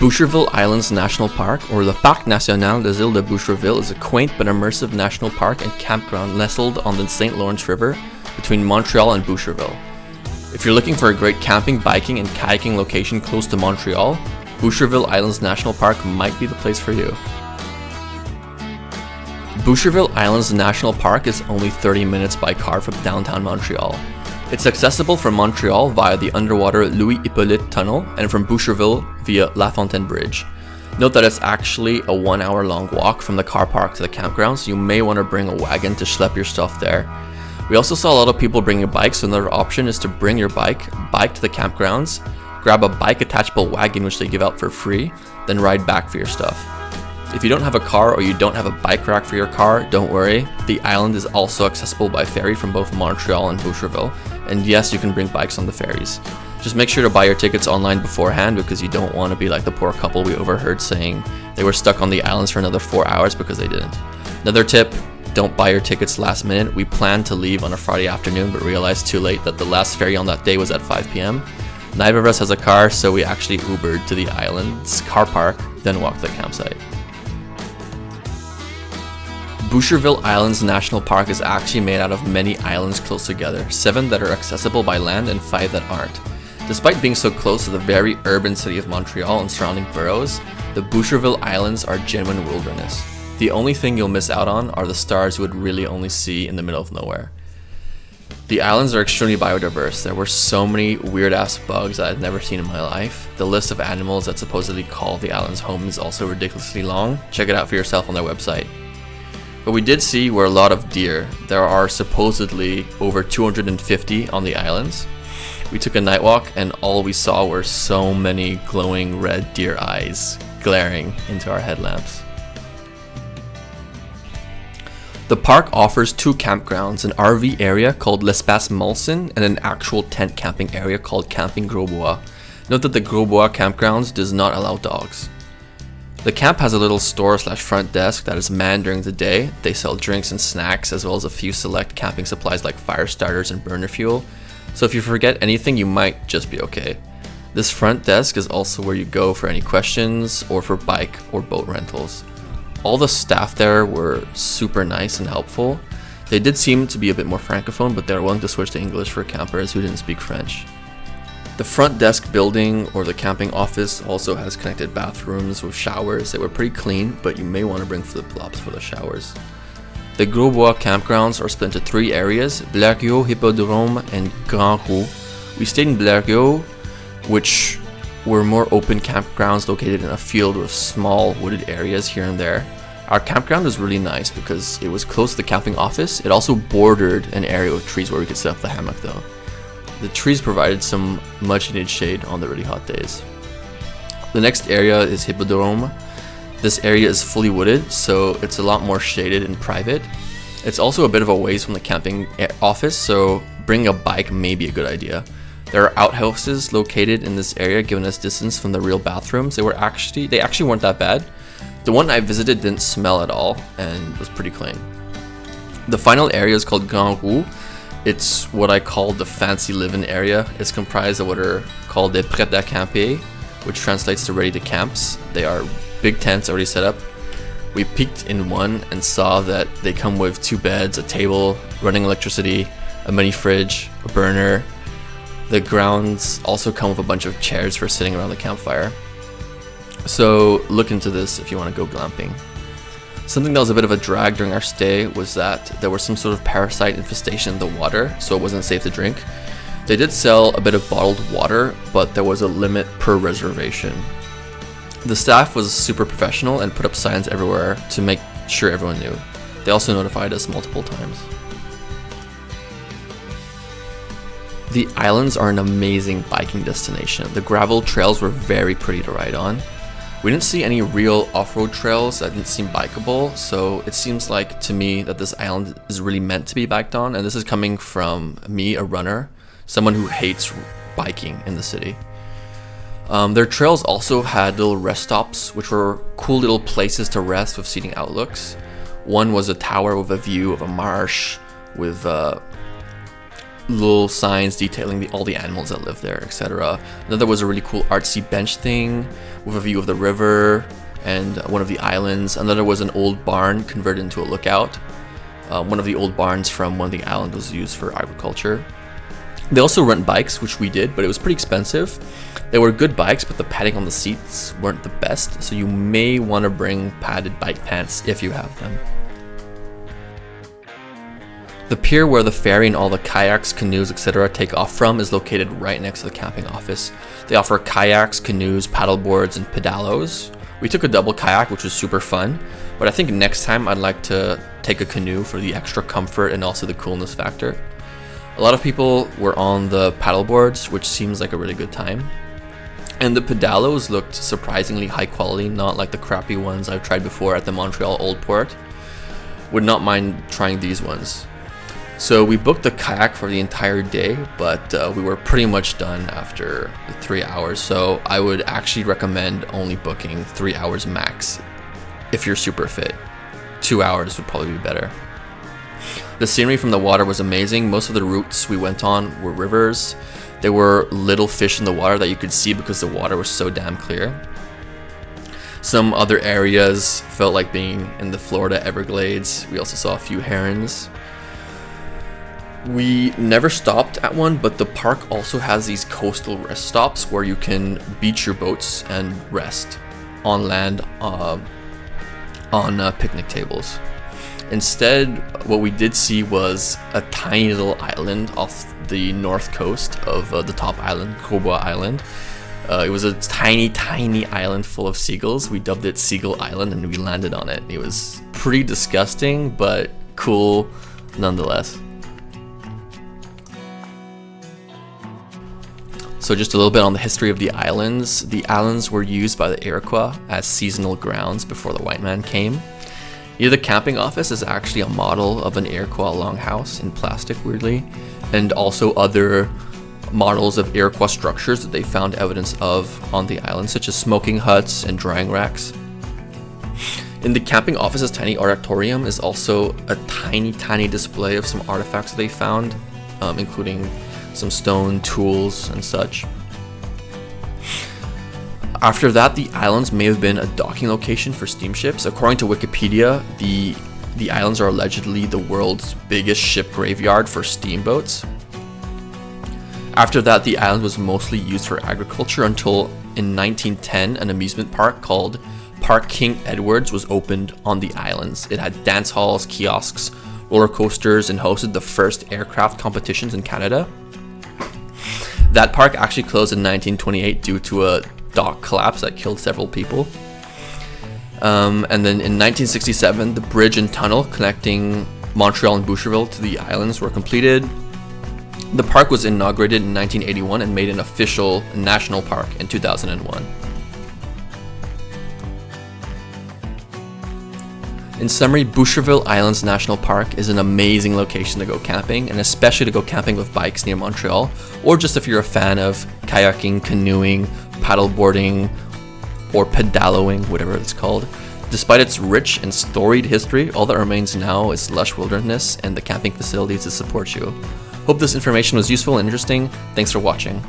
Boucherville Islands National Park, or the Parc National des Îles de Boucherville, is a quaint but immersive national park and campground nestled on the St. Lawrence River between Montreal and Boucherville. If you're looking for a great camping, biking, and kayaking location close to Montreal, Boucherville Islands National Park might be the place for you. Boucherville Islands National Park is only 30 minutes by car from downtown Montreal. It's accessible from Montreal via the underwater Louis-Hippolyte Tunnel and from Boucherville via La Fontaine Bridge. Note that it's actually a 1 hour long walk from the car park to the campground, so you may want to bring a wagon to schlep your stuff there. We also saw a lot of people bringing bikes, so another option is to bring your bike to the campgrounds, grab a bike attachable wagon which they give out for free, then ride back for your stuff. If you don't have a car or you don't have a bike rack for your car, don't worry. The island is also accessible by ferry from both Montreal and Boucherville, and yes, you can bring bikes on the ferries. Just make sure to buy your tickets online beforehand because you don't want to be like the poor couple we overheard saying they were stuck on the islands for another 4 hours because they didn't. Another tip, don't buy your tickets last minute. We planned to leave on a Friday afternoon but realized too late that the last ferry on that day was at 5 p.m. Neither of us has a car, so we actually Ubered to the island's car park, then walked to the campsite. Boucherville Islands National Park is actually made out of many islands close together, 7 that are accessible by land and 5 that aren't. Despite being so close to the very urban city of Montreal and surrounding boroughs, the Boucherville Islands are genuine wilderness. The only thing you'll miss out on are the stars you would really only see in the middle of nowhere. The islands are extremely biodiverse. There were so many weird-ass bugs that I'd never seen in my life. The list of animals that supposedly call the islands home is also ridiculously long. Check it out for yourself on their website. What we did see were a lot of deer. There are supposedly over 250 on the islands. We took a night walk and all we saw were so many glowing red deer eyes glaring into our headlamps. The park offers 2 campgrounds, an RV area called L'Espace Molson and an actual tent camping area called Camping Gros Bois. Note that the Gros Bois campgrounds does not allow dogs. The camp has a little store/front desk that is manned during the day. They sell drinks and snacks as well as a few select camping supplies like fire starters and burner fuel. So if you forget anything, you might just be okay. This front desk is also where you go for any questions or for bike or boat rentals. All the staff there were super nice and helpful. They did seem to be a bit more francophone, but they were willing to switch to English for campers who didn't speak French. The front desk building or the camping office also has connected bathrooms with showers. They were pretty clean, but you may want to bring flip-flops for the showers. The Gros Bois campgrounds are split into 3 areas, Blériot, Hippodrome, and Grand Roux. We stayed in Blériot, which were more open campgrounds located in a field with small wooded areas here and there. Our campground was really nice because it was close to the camping office. It also bordered an area with trees where we could set up the hammock though. The trees provided some much needed shade on the really hot days. The next area is Hippodrome. This area is fully wooded, so it's a lot more shaded and private. It's also a bit of a ways from the camping office, so bringing a bike may be a good idea. There are outhouses located in this area, giving us distance from the real bathrooms. They actually weren't that bad. The one I visited didn't smell at all and was pretty clean. The final area is called Grand Roux. It's what I call the fancy living area. It's comprised of what are called des prêts à camper, which translates to ready to camps. They are big tents already set up. We peeked in one and saw that they come with 2 beds, a table, running electricity, a mini fridge, a burner. The grounds also come with a bunch of chairs for sitting around the campfire. So look into this if you want to go glamping. Something that was a bit of a drag during our stay was that there was some sort of parasite infestation in the water, so it wasn't safe to drink. They did sell a bit of bottled water, but there was a limit per reservation. The staff was super professional and put up signs everywhere to make sure everyone knew. They also notified us multiple times. The islands are an amazing biking destination. The gravel trails were very pretty to ride on. We didn't see any real off-road trails that didn't seem bikeable, so it seems like to me that this island is really meant to be biked on, and this is coming from me, a runner, someone who hates biking in the city. Their trails also had little rest stops, which were cool little places to rest with seating outlooks. One was a tower with a view of a marsh with little signs detailing all the animals that live there, etc. Then there was a really cool artsy bench thing with a view of the river and one of the islands. Another was an old barn converted into a lookout. One of the old barns from one of the islands was used for agriculture. They also rent bikes, which we did, but it was pretty expensive. They were good bikes, but the padding on the seats weren't the best, so you may want to bring padded bike pants if you have them. The pier where the ferry and all the kayaks, canoes, etc. take off from is located right next to the camping office. They offer kayaks, canoes, paddleboards, and pedalos. We took a double kayak, which was super fun, but I think next time I'd like to take a canoe for the extra comfort and also the coolness factor. A lot of people were on the paddleboards, which seems like a really good time. And the pedalos looked surprisingly high quality, not like the crappy ones I've tried before at the Montreal Old Port. Would not mind trying these ones. So we booked the kayak for the entire day, but we were pretty much done after 3 hours. So I would actually recommend only booking 3 hours max if you're super fit. 2 hours would probably be better. The scenery from the water was amazing. Most of the routes we went on were rivers. There were little fish in the water that you could see because the water was so damn clear. Some other areas felt like being in the Florida Everglades. We also saw a few herons. We never stopped at one, but the park also has these coastal rest stops where you can beach your boats and rest on land on picnic tables. Instead, what we did see was a tiny little island off the north coast of the top island, Grosbois Island. It was a tiny island full of seagulls. We dubbed it Seagull Island and we landed on it. It was pretty disgusting, but cool nonetheless. So just a little bit on the history of the islands. The islands were used by the Iroquois as seasonal grounds before the white man came. Near the camping office is actually a model of an Iroquois longhouse in plastic, weirdly, and also other models of Iroquois structures that they found evidence of on the island, such as smoking huts and drying racks. In the camping office's tiny auditorium is also a tiny display of some artifacts that they found, including some stone tools and such. After that, the islands may have been a docking location for steamships. According to Wikipedia, the islands are allegedly the world's biggest ship graveyard for steamboats. After that, the island was mostly used for agriculture until in 1910, an amusement park called Park King Edwards was opened on the islands. It had dance halls, kiosks, roller coasters, and hosted the first aircraft competitions in Canada. That park actually closed in 1928 due to a dock collapse that killed several people. And then in 1967, the bridge and tunnel connecting Montreal and Boucherville to the islands were completed. The park was inaugurated in 1981 and made an official national park in 2001. In summary, Boucherville Islands National Park is an amazing location to go camping, and especially to go camping with bikes near Montreal, or just if you're a fan of kayaking, canoeing, paddleboarding, or pedaloing, whatever it's called. Despite its rich and storied history, all that remains now is lush wilderness and the camping facilities to support you. Hope this information was useful and interesting. Thanks for watching.